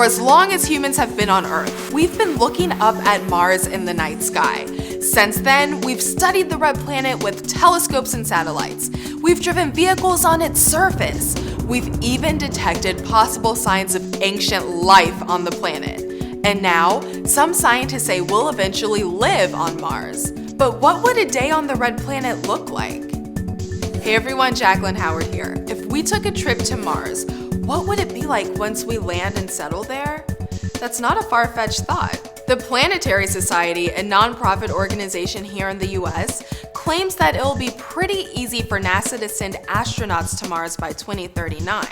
For as long as humans have been on Earth, we've been looking up at Mars in the night sky. Since then, we've studied the red planet with telescopes and satellites. We've driven vehicles on its surface. We've even detected possible signs of ancient life on the planet. And now, some scientists say we'll eventually live on Mars. But what would a day on the red planet look like? Hey everyone, Jacqueline Howard here. If we took a trip to Mars, what would it be like once we land and settle there? That's not a far-fetched thought. The Planetary Society, a nonprofit organization here in the US, claims that it'll be pretty easy for NASA to send astronauts to Mars by 2039.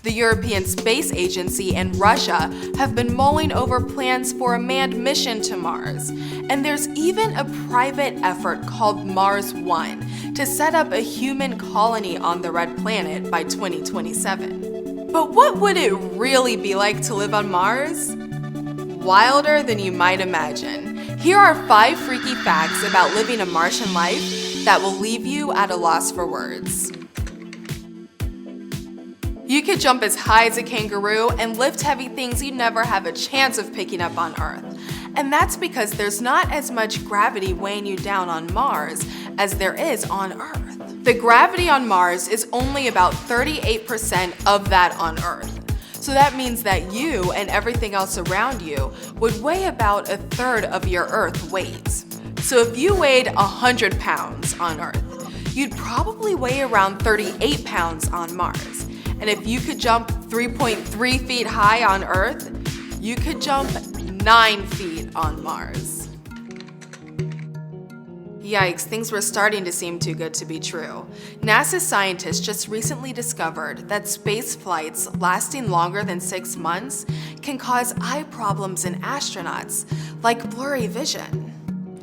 The European Space Agency and Russia have been mulling over plans for a manned mission to Mars. And there's even a private effort called Mars One to set up a human colony on the red planet by 2027. But what would it really be like to live on Mars? Wilder than you might imagine. Here are 5 freaky facts about living a Martian life that will leave you at a loss for words. You could jump as high as a kangaroo and lift heavy things you'd never have a chance of picking up on Earth. And that's because there's not as much gravity weighing you down on Mars as there is on Earth. The gravity on Mars is only about 38% of that on Earth. So that means that you and everything else around you would weigh about 1/3 of your Earth weight. So if you weighed 100 pounds on Earth, you'd probably weigh around 38 pounds on Mars. And if you could jump 3.3 feet high on Earth, you could jump 9 feet on Mars. Yikes, things were starting to seem too good to be true. NASA scientists just recently discovered that space flights lasting longer than 6 months can cause eye problems in astronauts, like blurry vision.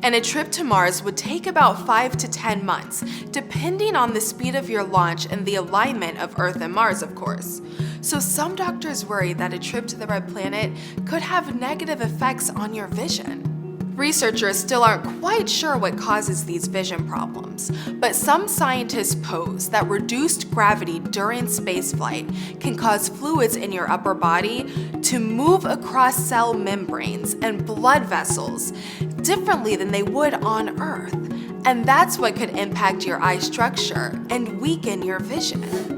And a trip to Mars would take about 5 to 10 months, depending on the speed of your launch and the alignment of Earth and Mars, of course. So some doctors worry that a trip to the red planet could have negative effects on your vision. Researchers still aren't quite sure what causes these vision problems, but some scientists pose that reduced gravity during spaceflight can cause fluids in your upper body to move across cell membranes and blood vessels differently than they would on Earth. And that's what could impact your eye structure and weaken your vision.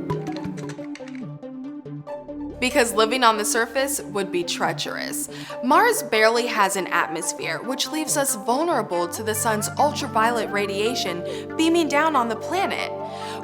Because living on the surface would be treacherous. Mars barely has an atmosphere, which leaves us vulnerable to the sun's ultraviolet radiation beaming down on the planet.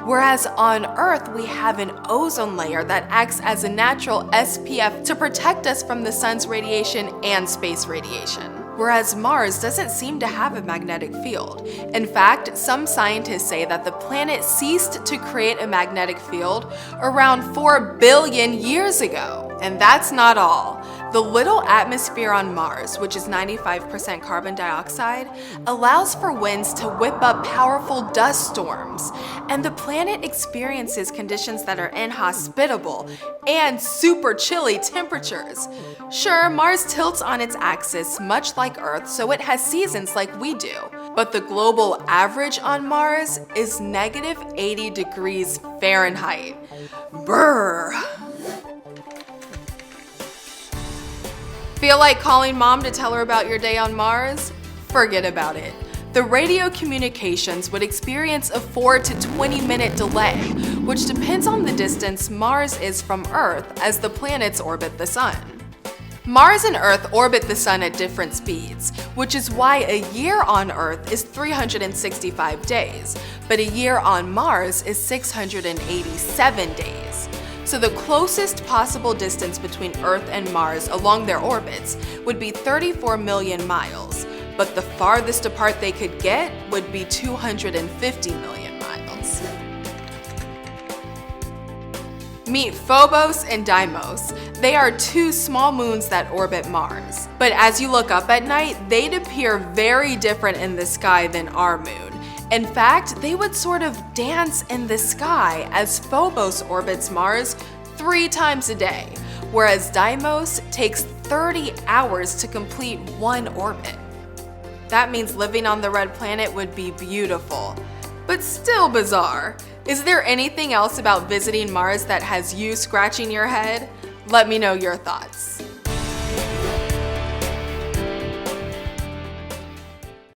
Whereas on Earth, we have an ozone layer that acts as a natural SPF to protect us from the sun's radiation and space radiation. Whereas Mars doesn't seem to have a magnetic field. In fact, some scientists say that the planet ceased to create a magnetic field around 4 billion years ago. And that's not all. The little atmosphere on Mars, which is 95% carbon dioxide, allows for winds to whip up powerful dust storms. And the planet experiences conditions that are inhospitable and super chilly temperatures. Sure, Mars tilts on its axis much like Earth, so it has seasons like we do. But the global average on Mars is -80 degrees Fahrenheit. Brrr. Feel like calling mom to tell her about your day on Mars? Forget about it. The radio communications would experience a 4 to 20 minute delay, which depends on the distance Mars is from Earth as the planets orbit the sun. Mars and Earth orbit the sun at different speeds, which is why a year on Earth is 365 days, but a year on Mars is 687 days. So the closest possible distance between Earth and Mars along their orbits would be 34 million miles, but the farthest apart they could get would be 250 million miles. Meet Phobos and Deimos. They are 2 small moons that orbit Mars. But as you look up at night, they'd appear very different in the sky than our moon. In fact, they would sort of dance in the sky as Phobos orbits Mars 3 times a day, whereas Deimos takes 30 hours to complete 1 orbit. That means living on the red planet would be beautiful, but still bizarre. Is there anything else about visiting Mars that has you scratching your head? Let me know your thoughts.